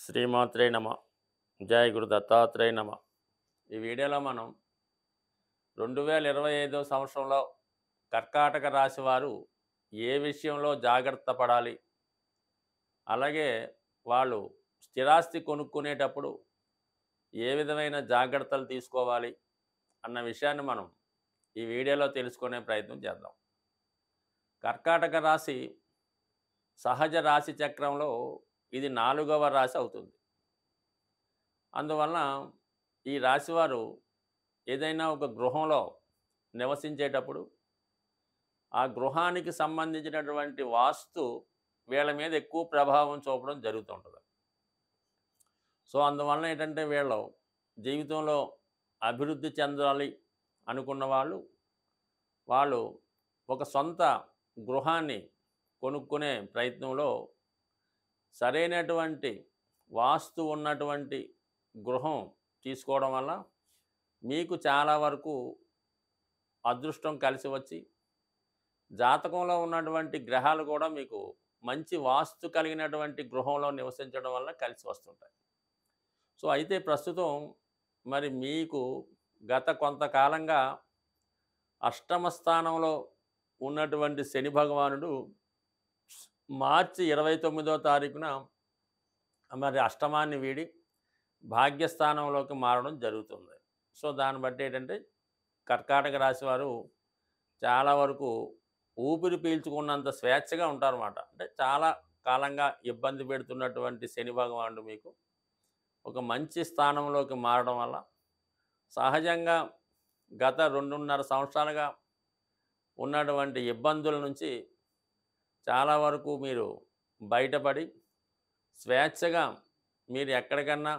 శ్రీమాత్రే నమ. జై గురు దత్తాత్రేయ నమ. ఈ వీడియోలో మనం 2025 సంవత్సరంలో కర్కాటక రాశి వారు ఏ విషయంలో జాగ్రత్త పడాలి, అలాగే వాళ్ళు స్థిరాస్తి కొనుక్కునేటప్పుడు ఏ విధమైన జాగ్రత్తలు తీసుకోవాలి అన్న విషయాన్ని మనం ఈ వీడియోలో తెలుసుకునే ప్రయత్నం చేద్దాం. కర్కాటక రాశి సహజ రాశి చక్రంలో ఇది 4వ రాశి అవుతుంది. అందువలన ఈ రాశివారు ఏదైనా ఒక గృహంలో నివసించేటప్పుడు ఆ గృహానికి సంబంధించినటువంటి వాస్తు వీళ్ళ మీద ఎక్కువ ప్రభావం చూపడం జరుగుతుంటుంది. సో అందువలన ఏంటంటే వీళ్ళు జీవితంలో అభివృద్ధి చెందాలి అనుకున్న వాళ్ళు ఒక సొంత గృహాన్ని కొనుక్కునే ప్రయత్నంలో సరైనటువంటి వాస్తు ఉన్నటువంటి గృహం తీసుకోవడం వల్ల మీకు చాలా వరకు అదృష్టం కలిసి వచ్చి జాతకంలో ఉన్నటువంటి గ్రహాలు కూడా మీకు మంచి వాస్తు కలిగినటువంటి గృహంలో నివసించడం వల్ల కలిసి వస్తుంటాయి. సో అయితే ప్రస్తుతం మరి మీకు గత కొంతకాలంగా అష్టమ స్థానంలో ఉన్నటువంటి శని భగవానుడు మార్చి 29వ తారీఖున మరి అష్టమాన్ని వీడి భాగ్యస్థానంలోకి మారడం జరుగుతుంది. సో దాన్ని బట్టి ఏంటంటే కర్కాటక రాశి వారు చాలా వరకు ఊపిరి పీల్చుకున్నంత స్వేచ్ఛగా ఉంటారన్నమాట. అంటే చాలా కాలంగా ఇబ్బంది పెడుతున్నటువంటి శని భగవానుడు మీకు ఒక మంచి స్థానంలోకి మారడం వల్ల సహజంగా గత 2.5 సంవత్సరాలుగా ఉన్నటువంటి ఇబ్బందుల నుంచి చాలా వరకు మీరు బయటపడి స్వేచ్ఛగా మీరు ఎక్కడికన్నా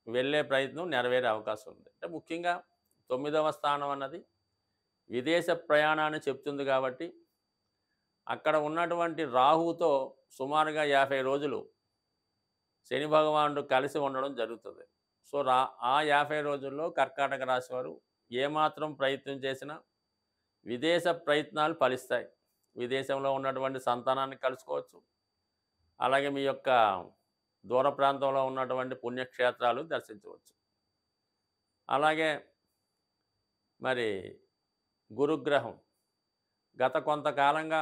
వెళ్ళే ప్రయత్నం నెరవేరే అవకాశం ఉంది. అంటే ముఖ్యంగా 9వ స్థానం అన్నది విదేశ ప్రయాణాన్ని చెప్తుంది కాబట్టి అక్కడ ఉన్నటువంటి రాహువుతో సుమారుగా 50 రోజులు శని భగవానుడు కలిసి ఉండడం జరుగుతుంది. సో ఆ 50 రోజుల్లో కర్కాటక రాశి వారు ఏమాత్రం ప్రయత్నం చేసినా విదేశ ప్రయత్నాలు ఫలిస్తాయి. విదేశంలో ఉన్నటువంటి సంతానాన్ని కలుసుకోవచ్చు, అలాగే మీ యొక్క దూర ప్రాంతంలో ఉన్నటువంటి పుణ్యక్షేత్రాలు దర్శించవచ్చు. అలాగే మరి గురుగ్రహం గత కొంతకాలంగా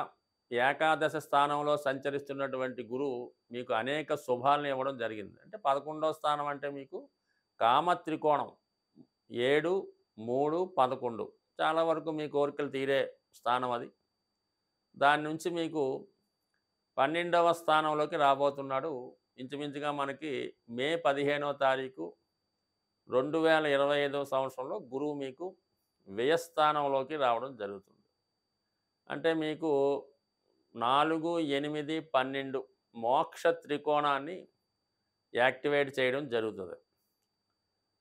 ఏకాదశ స్థానంలో సంచరిస్తున్నటువంటి గురువు మీకు అనేక శుభాలను ఇవ్వడం జరిగింది. అంటే 11వ స్థానం అంటే మీకు కామత్రికోణం 7, 3, 11 చాలా వరకు మీ కోరికలు తీరే స్థానం అది. దాని నుంచి మీకు 12వ స్థానంలోకి రాబోతున్నాడు. ఇంచుమించుగా మనకి మే 15వ తారీఖు 2025 సంవత్సరంలో గురువు మీకు వ్యయస్థానంలోకి రావడం జరుగుతుంది. అంటే మీకు 4, 8, 12 మోక్ష త్రికోణాన్ని యాక్టివేట్ చేయడం జరుగుతుంది.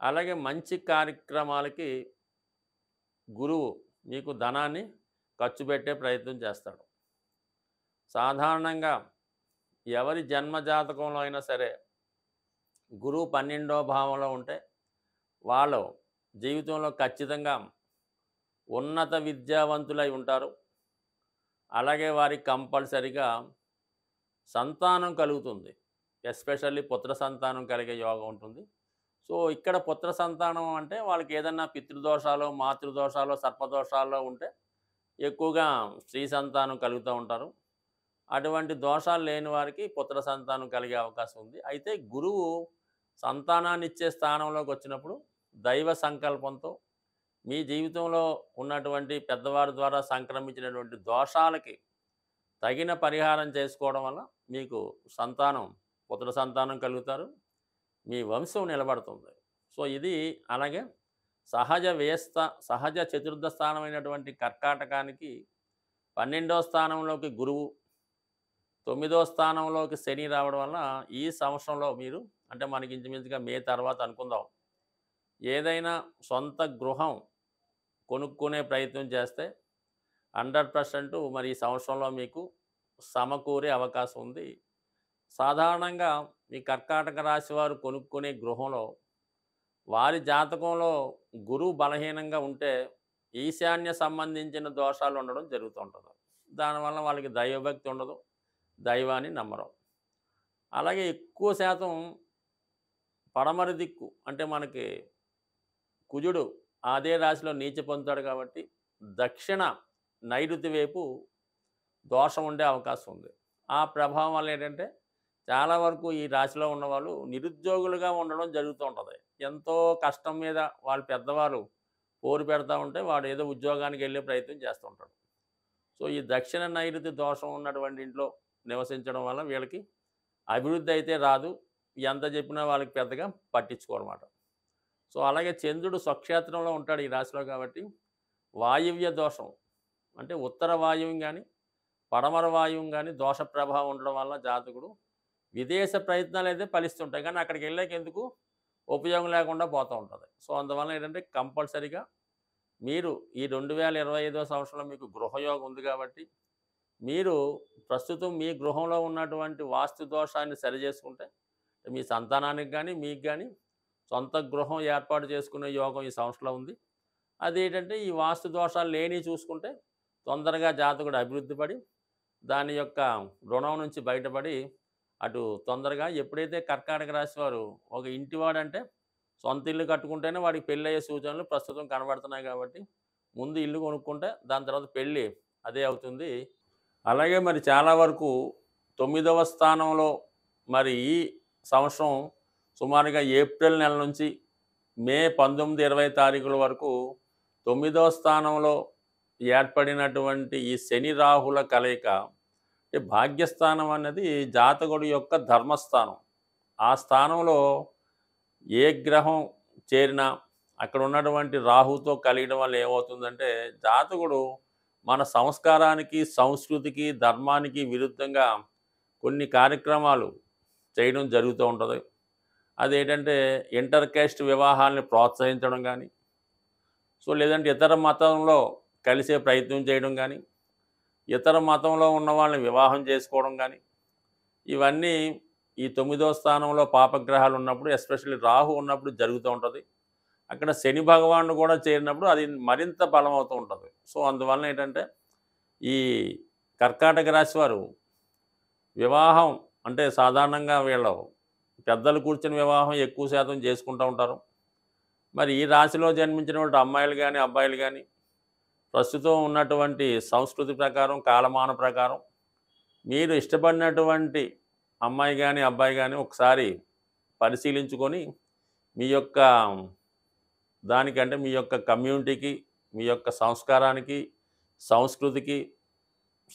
అలాగే మంచి కార్యక్రమాలకి గురువు మీకు ధనాన్ని ఖర్చు పెట్టే ప్రయత్నం చేస్తాడు. సాధారణంగా ఎవరి జన్మజాతకంలో అయినా సరే గురువు 12వ భావంలో ఉంటే వాళ్ళు జీవితంలో ఖచ్చితంగా ఉన్నత విద్యావంతులై ఉంటారు. అలాగే వారికి కంపల్సరిగా సంతానం కలుగుతుంది. ఎస్పెషల్లీ పుత్ర సంతానం కలిగే యోగం ఉంటుంది. సో ఇక్కడ పుత్ర సంతానం అంటే వాళ్ళకి ఏదన్నా పితృదోషాలు, మాతృదోషాలు, సర్పదోషాల్లో ఉంటే ఎక్కువగా స్త్రీ సంతానం కలుగుతూ ఉంటారు. అటువంటి దోషాలు లేని వారికి పుత్ర సంతానం కలిగే అవకాశం ఉంది. అయితే గురువు సంతానాన్ని ఇచ్చే స్థానంలోకి వచ్చినప్పుడు దైవ సంకల్పంతో మీ జీవితంలో ఉన్నటువంటి పెద్దవారి ద్వారా సంక్రమించినటువంటి దోషాలకి తగిన పరిహారం చేసుకోవడం వల్ల మీకు సంతానం, పుత్ర సంతానం కలుగుతారు, మీ వంశం నిలబడుతుంది. సో ఇది అలాగే సహజ చతుర్థ స్థానమైనటువంటి కర్కాటకానికి 12వ స్థానంలోకి గురువు, 9వ స్థానంలోకి శని రావడం వల్ల ఈ సంవత్సరంలో మీరు అంటే మనకి ఇంచుమించుగా మే తర్వాత అనుకుందాం, ఏదైనా సొంత గృహం కొనుక్కునే ప్రయత్నం చేస్తే 100% మరి ఈ సంవత్సరంలో మీకు సమకూరే అవకాశం ఉంది. సాధారణంగా మీ కర్కాటక రాశి వారు కొనుక్కునే గృహంలో వారి జాతకంలో గురువు బలహీనంగా ఉంటే ఈశాన్య సంబంధించిన దోషాలు ఉండడం జరుగుతుంటుంది. దానివల్ల వాళ్ళకి దైవభక్తి ఉండదు, దైవాన్ని నమ్మరు. అలాగే ఎక్కువ శాతం పడమర దిక్కు అంటే మనకి కుజుడు అదే రాశిలో నీచ పొందుతాడు కాబట్టి దక్షిణ నైరుతి వైపు దోషం ఉండే అవకాశం ఉంది. ఆ ప్రభావం వల్ల ఏంటంటే చాలా వరకు ఈ రాశిలో ఉన్నవాళ్ళు నిరుద్యోగులుగా ఉండడం జరుగుతూ ఉంటుంది. ఎంతో కష్టం మీద వాళ్ళ పెద్దవారు పోరు పెడతా ఉంటే వాడు ఏదో ఉద్యోగానికి వెళ్ళే ప్రయత్నం చేస్తూ ఉంటాడు. సో ఈ దక్షిణ నైరుతి దోషం ఉన్నటువంటి ఇంట్లో నివసించడం వల్ల వీళ్ళకి అభివృద్ధి అయితే రాదు. ఎంత చెప్పినా వాళ్ళకి పెద్దగా పట్టించుకోరన్నమాట. సో అలాగే చంద్రుడు స్వక్షేత్రంలో ఉంటాడు ఈ రాశిలో కాబట్టి వాయువ్య దోషం అంటే ఉత్తర వాయువు కానీ పడమర వాయువు కానీ దోష ప్రభావం ఉండడం వల్ల జాతకుడు విదేశ ప్రయత్నాలు అయితే ఫలిస్తుంటాయి, కానీ అక్కడికి వెళ్ళాక ఎందుకు ఉపయోగం లేకుండా పోతూ ఉంటుంది. సో అందువల్ల ఏంటంటే కంపల్సరీగా మీరు ఈ 2025వ సంవత్సరంలో మీకు గృహయోగం ఉంది కాబట్టి మీరు ప్రస్తుతం మీ గృహంలో ఉన్నటువంటి వాస్తు దోషాన్ని సరిచేసుకుంటే మీ సంతానానికి కానీ మీకు కానీ సొంత గృహం ఏర్పాటు చేసుకునే యోగం ఈ సంవత్సరంలో ఉంది. అదేంటంటే ఈ వాస్తు దోషాలు లేని చూసుకుంటే తొందరగా జాతకుడు అభివృద్ధి పడి దాని యొక్క రుణం నుంచి బయటపడి అటు తొందరగా ఎప్పుడైతే కర్కాటక రాశి వారు ఒక ఇంటివాడంటే సొంత ఇల్లు కట్టుకుంటేనే వాడికి పెళ్ళి అయ్యే సూచనలు ప్రస్తుతం కనబడుతున్నాయి కాబట్టి ముందు ఇల్లు కొనుక్కుంటే దాని తర్వాత పెళ్ళి అదే అవుతుంది. అలాగే మరి చాలా వరకు 9వ స్థానంలో మరి ఈ సంవత్సరం సుమారుగా ఏప్రిల్ నెల నుంచి మే 19, 20 తారీఖుల వరకు 9వ స్థానంలో ఏర్పడినటువంటి ఈ శని రాహుల కలయిక భాగ్యస్థానం అన్నది జాతకుడి యొక్క ధర్మస్థానం. ఆ స్థానంలో ఏ గ్రహం చేరినా అక్కడ ఉన్నటువంటి రాహుతో కలియడం వల్ల ఏమవుతుందంటే జాతకుడు మన సంస్కారానికి సంస్కృతికి ధర్మానికి విరుద్ధంగా కొన్ని కార్యక్రమాలు చేయడం జరుగుతూ ఉంటుంది. అదేంటంటే ఇంటర్ కాస్ట్ వివాహాలని ప్రోత్సహించడం కానీ లేదంటే ఇతర మతంలో కలిసే ప్రయత్నం చేయడం కానీ ఇతర మతంలో ఉన్న వాళ్ళని వివాహం చేసుకోవడం కానీ ఇవన్నీ ఈ 9వ స్థానంలో పాపగ్రహాలు ఉన్నప్పుడు ఎస్పెషల్లీ రాహు ఉన్నప్పుడు జరుగుతూ ఉంటుంది. అక్కడ శని భగవానుడు కూడా చేరినప్పుడు అది మరింత బలమవుతూ ఉంటుంది. సో అందువలన ఏంటంటే ఈ కర్కాటక రాశి వారు వివాహం అంటే సాధారణంగా వీళ్ళు పెద్దలు కూర్చుని వివాహం ఎక్కువ శాతం చేసుకుంటూ ఉంటారు. మరి ఈ రాశిలో జన్మించినటువంటి అమ్మాయిలు కానీ అబ్బాయిలు కానీ ప్రస్తుతం ఉన్నటువంటి సంస్కృతి ప్రకారం కాలమాన ప్రకారం మీరు ఇష్టపడినటువంటి అమ్మాయి కానీ అబ్బాయి కానీ ఒకసారి పరిశీలించుకొని మీ యొక్క దానికంటే మీ యొక్క కమ్యూనిటీకి మీ యొక్క సంస్కారానికి సంస్కృతికి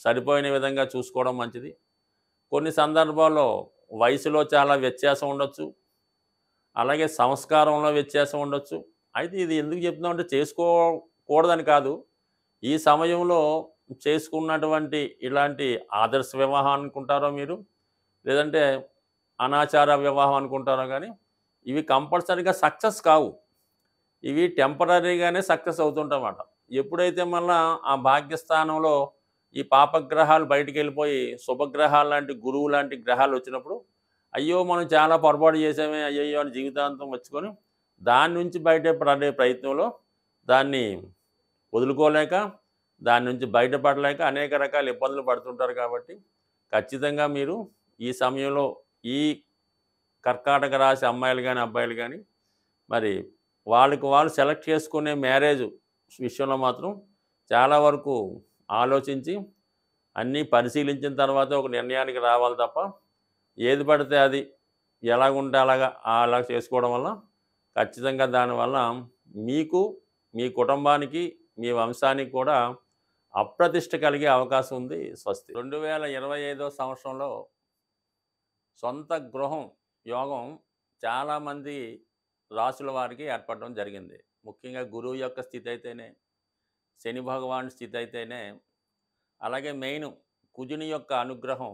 సరిపోయిన విధంగా చూసుకోవడం మంచిది. కొన్ని సందర్భాల్లో వయసులో చాలా వ్యత్యాసం ఉండొచ్చు, అలాగే సంస్కారంలో వ్యత్యాసం ఉండొచ్చు. అయితే ఇది ఎందుకు చెప్తున్నామంటే చేసుకోకూడదని కాదు, ఈ సమయంలో చేసుకున్నటువంటి ఇలాంటి ఆదర్శ వివాహం అనుకుంటారో మీరు లేదంటే అనాచార వివాహం అనుకుంటారో కానీ ఇవి కంపల్సరీగా సక్సెస్ కావు. ఇవి టెంపరీగానే సక్సెస్ అవుతుంటాయన్నమాట. ఎప్పుడైతే మళ్ళీ ఆ భాగ్యస్థానంలో ఈ పాపగ్రహాలు బయటికి వెళ్ళిపోయి శుభగ్రహాలు లాంటి గురువు లాంటి గ్రహాలు వచ్చినప్పుడు అయ్యో మనం చాలా పొరపాటు చేసామే అయ్యయ్యో అని జీవితాంతం వచ్చుకొని దాని నుంచి బయటపడే ప్రయత్నంలో దాన్ని వదులుకోలేక దాని నుంచి బయటపడలేక అనేక రకాల ఇబ్బందులు పడుతుంటారు. కాబట్టి ఖచ్చితంగా మీరు ఈ సమయంలో ఈ కర్కాటక రాశి అమ్మాయిలు కానీ అబ్బాయిలు కానీ మరి వాళ్ళకి వాళ్ళు సెలెక్ట్ చేసుకునే మ్యారేజ్ విషయంలో మాత్రం చాలా వరకు ఆలోచించి అన్నీ పరిశీలించిన తర్వాత ఒక నిర్ణయానికి రావాలి తప్ప ఏది పడితే అది ఎలాగుంటే అలా చేసుకోవడం వల్ల ఖచ్చితంగా దానివల్ల మీకు మీ కుటుంబానికి మీ వంశానికి కూడా అప్రతిష్ట కలిగే అవకాశం ఉంది. స్వస్తి. 2025వ సంవత్సరంలో సొంత గృహం యోగం చాలామంది రాసుల వారికి ఏర్పడడం జరిగింది. ముఖ్యంగా గురువు యొక్క స్థితి అయితేనే, శని భగవాన్ స్థితి అయితేనే, అలాగే మెయిన్ కుజుని యొక్క అనుగ్రహం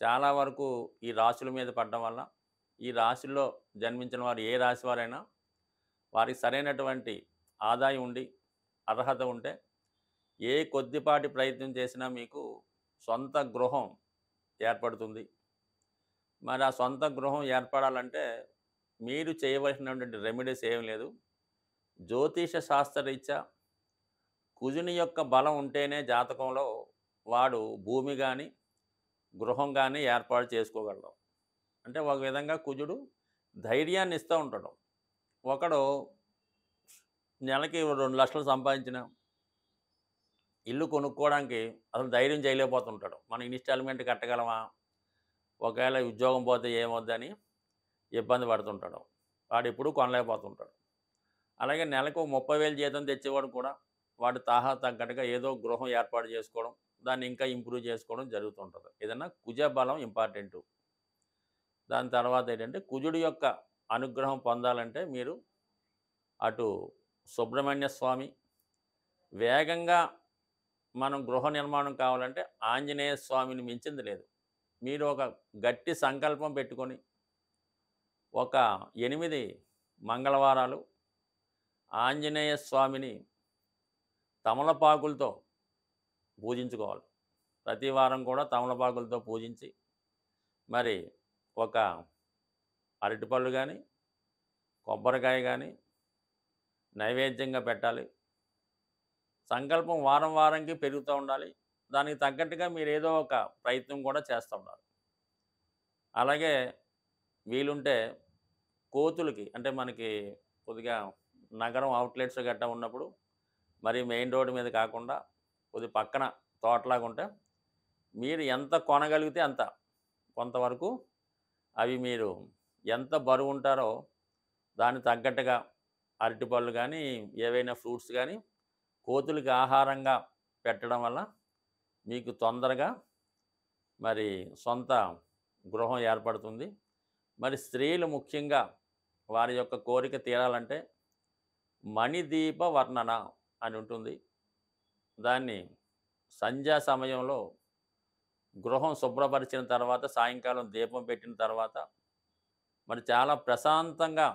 చాలా వరకు ఈ రాశుల మీద పడడం వల్ల ఈ రాశుల్లో జన్మించిన వారు ఏ రాశి వారైనా వారికి సరైనటువంటి ఆదాయం ఉండి అర్హత ఉంటే ఏ కొద్దిపాటి ప్రయత్నం చేసినా మీకు సొంత గృహం ఏర్పడుతుంది. మరి ఆ సొంత గృహం ఏర్పడాలంటే మీరు చేయవలసినటువంటి రెమెడీస్ ఏం లేదు. జ్యోతిష శాస్త్రరీత్యా కుజుని యొక్క బలం ఉంటేనే జాతకంలో వాడు భూమి కానీ గృహం కానీ ఏర్పాటు చేసుకోగలడు. అంటే ఒక విధంగా కుజుడు ధైర్యాన్ని ఇస్తూ ఉంటాడు. ఒకడు నెలకి 2,00,000 సంపాదించిన ఇల్లు కొనుక్కోవడానికి అసలు ధైర్యం చేయలేకపోతుంటాడు. మనం ఇన్‌స్టాల్‌మెంట్ కట్టగలమా? ఒకవేళ ఉద్యోగం పోతే ఏమవుద్దని ఇబ్బంది పడుతుంటాడు. వాడెప్పుడూ కొనలేకపోతుంటాడు. అలాగే నెలకు 30,000 జీతం తెచ్చేవాడు కూడా వాడి తాహా తగ్గట్టుగా ఏదో గృహం ఏర్పాటు చేసుకోవడం, దాన్ని ఇంకా ఇంప్రూవ్ చేసుకోవడం జరుగుతుంటది. ఏదన్నా కుజ బలం ఇంపార్టెంటు. దాని తర్వాత ఏంటంటే కుజుడి యొక్క అనుగ్రహం పొందాలంటే మీరు అటు సుబ్రహ్మణ్య స్వామి, వేగంగా మనం గృహ నిర్మాణం కావాలంటే ఆంజనేయ స్వామిని మించింది లేదు. మీరు ఒక గట్టి సంకల్పం పెట్టుకొని ఒక 8 మంగళవారాలు ఆంజనేయ స్వామిని తమలపాకులతో పూజించుకోవాలి. ప్రతి వారం కూడా తమలపాకులతో పూజించి మరి ఒక అరటిపళ్ళు కానీ, కొబ్బరికాయ కానీ నైవేద్యంగా పెట్టాలి. సంకల్పం వారం వారంకి పెరుగుతూ ఉండాలి. దానికి తగ్గట్టుగా మీరు ఏదో ఒక ప్రయత్నం కూడా చేస్తూ ఉండాలి. అలాగే వీలుంటే కోతులకి అంటే మనకి కొద్దిగా నగరం అవుట్లెట్స్ గట్టా ఉన్నప్పుడు మరి మెయిన్ రోడ్డు మీద కాకుండా కొద్ది పక్కన తోటలాగా ఉంటే మీరు ఎంత కొనగలిగితే అంత కొంతవరకు అవి మీరు ఎంత బరువు ఉంటారో దానికి తగ్గట్టుగా అరటిపళ్ళు కానీ ఏవైనా ఫ్రూట్స్ కానీ కోతులకి ఆహారంగా పెట్టడం వల్ల మీకు తొందరగా మరి సొంత గృహం ఏర్పడుతుంది. మరి స్త్రీలు ముఖ్యంగా వారి యొక్క కోరిక తీరాలంటే మణిదీప వర్ణన అని ఉంటుంది. దాన్ని సంధ్యా సమయంలో గృహం శుభ్రపరిచిన తర్వాత సాయంకాలం దీపం పెట్టిన తర్వాత మరి చాలా ప్రశాంతంగా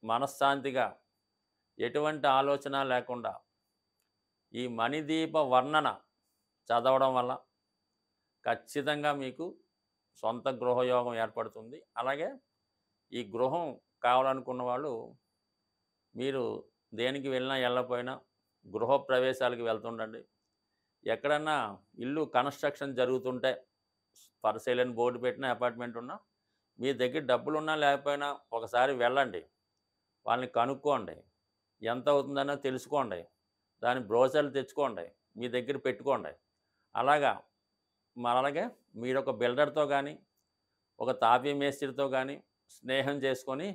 మనశ్శాంతిగా ఎటువంటి ఆలోచన లేకుండా ఈ మణిదీప వర్ణన చదవడం వల్ల ఖచ్చితంగా మీకు సొంత గృహయోగం ఏర్పడుతుంది. అలాగే ఈ గృహం కావాలనుకున్న వాళ్ళు మీరు దేనికి వెళ్ళినా వెళ్ళకపోయినా గృహప్రవేశాలకు వెళ్తుండండి. ఎక్కడన్నా ఇల్లు కన్స్ట్రక్షన్ జరుగుతుంటే ఫర్ సేల్ అని బోర్డు పెట్టిన అపార్ట్మెంట్ ఉన్నా మీ దగ్గర డబ్బులున్నా లేకపోయినా ఒకసారి వెళ్ళండి. వాళ్ళని కనుక్కోండి. ఎంత అవుతుందనో తెలుసుకోండి. దాని బ్రోచర్లు తెచ్చుకోండి. మీ దగ్గర పెట్టుకోండి. అలాగా అలాగే మీరు ఒక బిల్డర్‌తో కానీ, ఒక తాపీ మేస్త్రితో కానీ స్నేహం చేసుకొని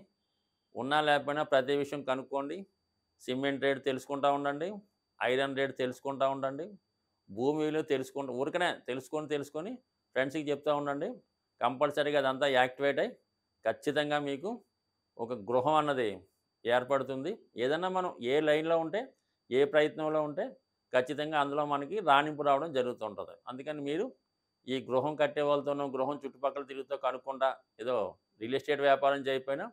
ఉన్నా లేకపోయినా ప్రతి విషయం కనుక్కోండి. సిమెంట్ రేట్ తెలుసుకుంటూ ఉండండి. ఐరన్ రేట్ తెలుసుకుంటూ ఉండండి. భూమి విలువ ఊరికనే తెలుసుకొని ఫ్రెండ్స్‌కి చెప్తూ ఉండండి. కంపల్సరీగా అదంతా యాక్టివేట్ అయ్యి ఖచ్చితంగా మీకు ఒక గృహం అన్నది ఏర్పడుతుంది. ఏదన్నా మనం ఏ లైన్‌లో ఉంటే, ఏ ప్రయత్నంలో ఉంటే ఖచ్చితంగా అందులో మనకి రాణింపు రావడం జరుగుతూ ఉంటది. అందుకని మీరు ఈ గృహం కట్టే వాళ్ళతోనో, గృహం చుట్టుపక్కల తిరుగుతూ కనుక్కుంటా ఏదో రియల్ ఎస్టేట్ వ్యాపారం చేయకపోయినా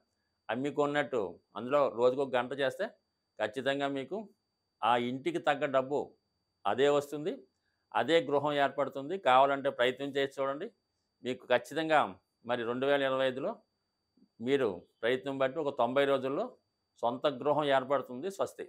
అమ్మి కొన్నట్టు అందులో రోజుకొక గంట చేస్తే ఖచ్చితంగా మీకు ఆ ఇంటికి తగ్గ డబ్బు అదే వస్తుంది. అదే గృహం ఏర్పడుతుంది. కావాలంటే ప్రయత్నం చేసి చూడండి. మీకు ఖచ్చితంగా మరి 2025లో మీరు ప్రయత్నం బట్టి ఒక 90 రోజుల్లో సొంత గృహం ఏర్పడుతుంది. స్వస్తి.